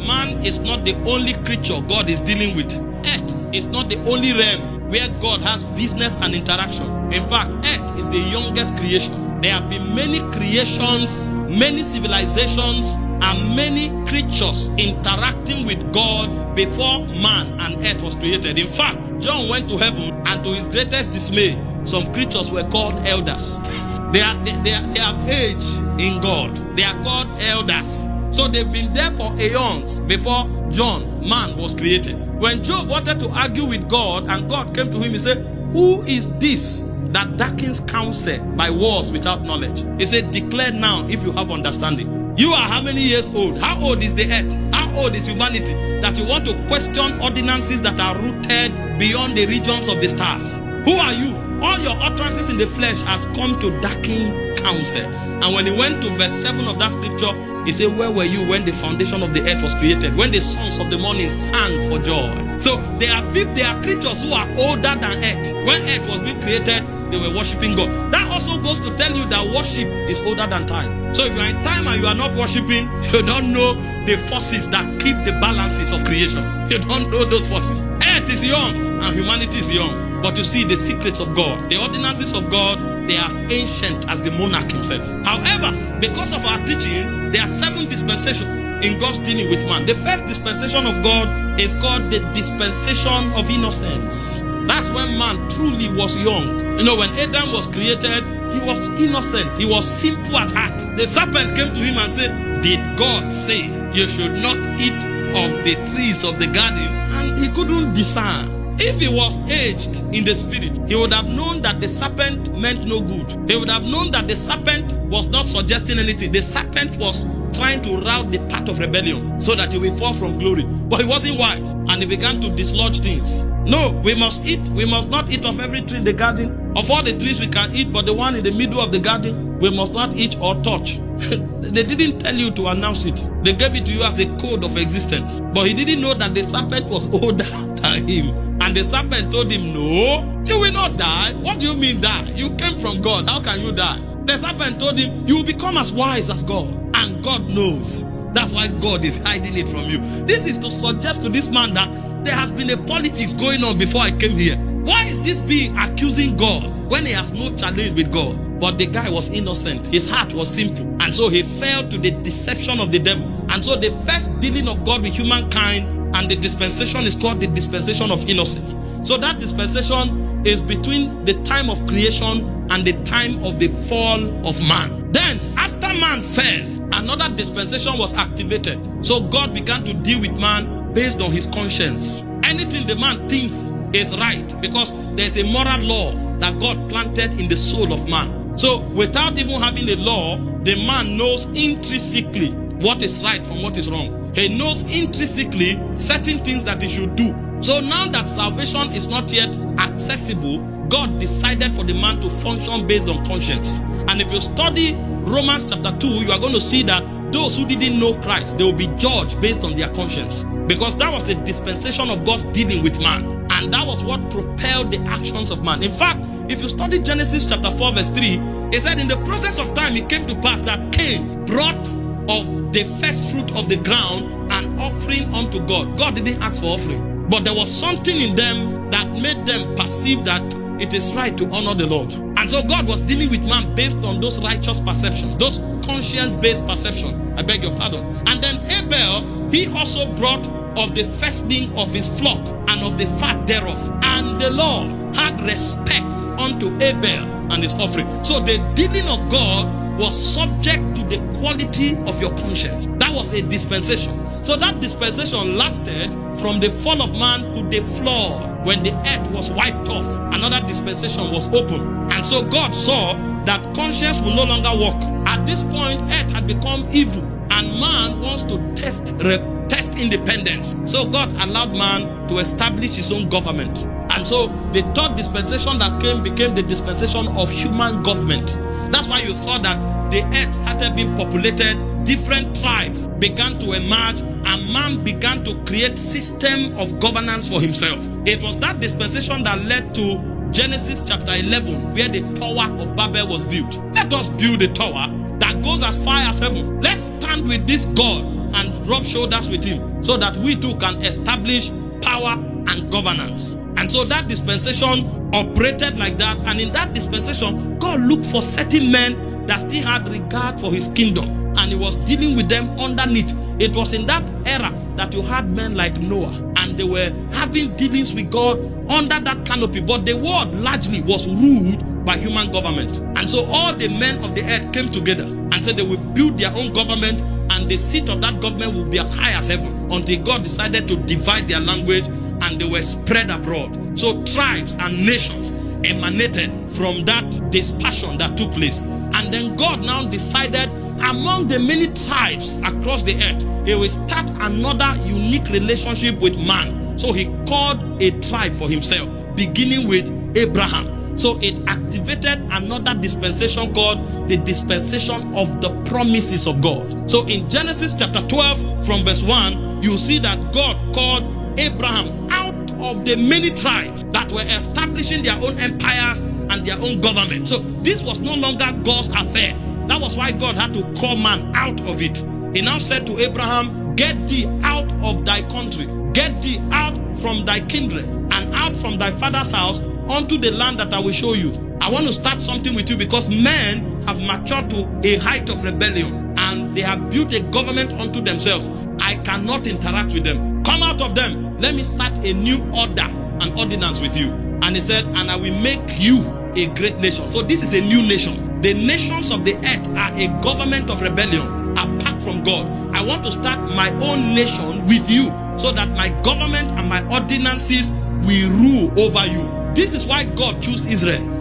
man is not the only creature God is dealing with. Earth is not the only realm where God has business and interaction. In fact, earth is the youngest creation. There have been many creations, many civilizations, and many creatures interacting with God before man and earth was created. In fact, John went to heaven, and to his greatest dismay, some creatures were called elders. They have age in God. They are called elders. So they've been there for aeons before John, man, was created. When Job wanted to argue with God, and God came to him, he said, "Who is this that darkens counsel by words without knowledge?" He said, "Declare now if you have understanding." You are how many years old? How old is the earth? How old is humanity that you want to question ordinances that are rooted beyond the regions of the stars? Who are you? All your utterances in the flesh has come to darken counsel. And when he went to verse 7 of that scripture, he said, "Where were you when the foundation of the earth was created? When the sons of the morning sang for joy?" So there are creatures who are older than earth. When earth was being created, they were worshiping God. That also goes to tell you that worship is older than time. So if you are in time and you are not worshiping, you don't know the forces that keep the balances of creation. You don't know those forces. Earth is young and humanity is young. But you see the secrets of God, the ordinances of God, they are as ancient as the monarch himself. However, because of our teaching, there are 7 dispensations in God's dealing with man. The first dispensation of God is called the dispensation of innocence. That's when man truly was young. You know, when Adam was created, he was innocent. He was simple at heart. The serpent came to him and said, "Did God say you should not eat of the trees of the garden?" And he couldn't discern. If he was aged in the spirit, he would have known that the serpent meant no good. He would have known that the serpent was not suggesting anything. The serpent was trying to route the path of rebellion so that he will fall from glory. But he wasn't wise, and he began to dislodge things. No, we must not eat of every tree in the garden. Of all the trees we can eat, but the one in the middle of the garden, we must not eat or touch. They didn't tell you to announce it. They gave it to you as a code of existence. But he didn't know that the serpent was older than him. And the serpent told him, "No, you will not die." "What do you mean die? You came from God. How can you die?" The serpent told him, "You will become as wise as God." And God knows. That's why God is hiding it from you. This is to suggest to this man that there has been a politics going on before I came here. Why is this being accusing God when he has no challenge with God? But the guy was innocent. His heart was simple. And so he fell to the deception of the devil. And so the first dealing of God with humankind and the dispensation is called the dispensation of innocence. So that dispensation is between the time of creation and the time of the fall of man. Then, after man fell, another dispensation was activated. So God began to deal with man based on his conscience. Anything the man thinks is right, because there's a moral law that God planted in the soul of man. So without even having a law, the man knows intrinsically what is right from what is wrong. He knows intrinsically certain things that he should do. So now that salvation is not yet accessible, God decided for the man to function based on conscience. And if you study Romans chapter 2, you are going to see that those who didn't know Christ, they will be judged based on their conscience. Because that was a dispensation of God's dealing with man. And that was what propelled the actions of man. In fact, if you study Genesis chapter 4 verse 3, it said in the process of time it came to pass that Cain brought of the first fruit of the ground an offering unto God. God didn't ask for offering. But there was something in them that made them perceive that it is right to honor the Lord. And so God was dealing with man based on those righteous perceptions, those conscience-based perceptions. I beg your pardon. And then Abel, he also brought of the firstling of his flock and of the fat thereof. And the Lord had respect unto Abel and his offering. So the dealing of God was subject to the quality of your conscience. That was a dispensation. So that dispensation lasted from the fall of man to the flood. When the earth was wiped off, another dispensation was open. And so God saw that conscience will no longer work. At this point, earth had become evil, and man wants to test independence. So God allowed man to establish his own government. And so the third dispensation that came became the dispensation of human government. That's why you saw that the earth started being populated, different tribes began to emerge, and man began to create system of governance for himself. It was that dispensation that led to Genesis chapter 11, where the Tower of Babel was built. Let us build a tower that goes as far as heaven. Let's stand with this God and rub shoulders with him so that we too can establish power and governance. And so that dispensation operated like that. And in that dispensation, God looked for certain men that still had regard for his kingdom. And he was dealing with them underneath. It was in that era that you had men like Noah. And they were having dealings with God under that canopy. But the world largely was ruled by human government. And so all the men of the earth came together and said they will build their own government, and the seat of that government will be as high as heaven, until God decided to divide their language and they were spread abroad. So tribes and nations emanated from that dispersion that took place. And then God now decided, among the many tribes across the earth, he will start another unique relationship with man. So he called a tribe for himself, beginning with Abraham. So it activated another dispensation called the dispensation of the promises of God. So in Genesis chapter 12 from verse 1, you see that God called Abraham out of the many tribes that were establishing their own empires and their own government. So this was no longer God's affair. That was why God had to call man out of it. He now said to Abraham, get thee out of thy country, get thee out from thy kindred, and out from thy father's house unto the land that I will show you. I want to start something with you, because men have matured to a height of rebellion and they have built a government unto themselves. I cannot interact with them. Come out of them. Let me start a new order and ordinance with you. And he said, and I will make you a great nation. So this is a new nation. The nations of the earth are a government of rebellion apart from God. I want to start my own nation with you, so that my government and my ordinances will rule over you. This is why God chose Israel.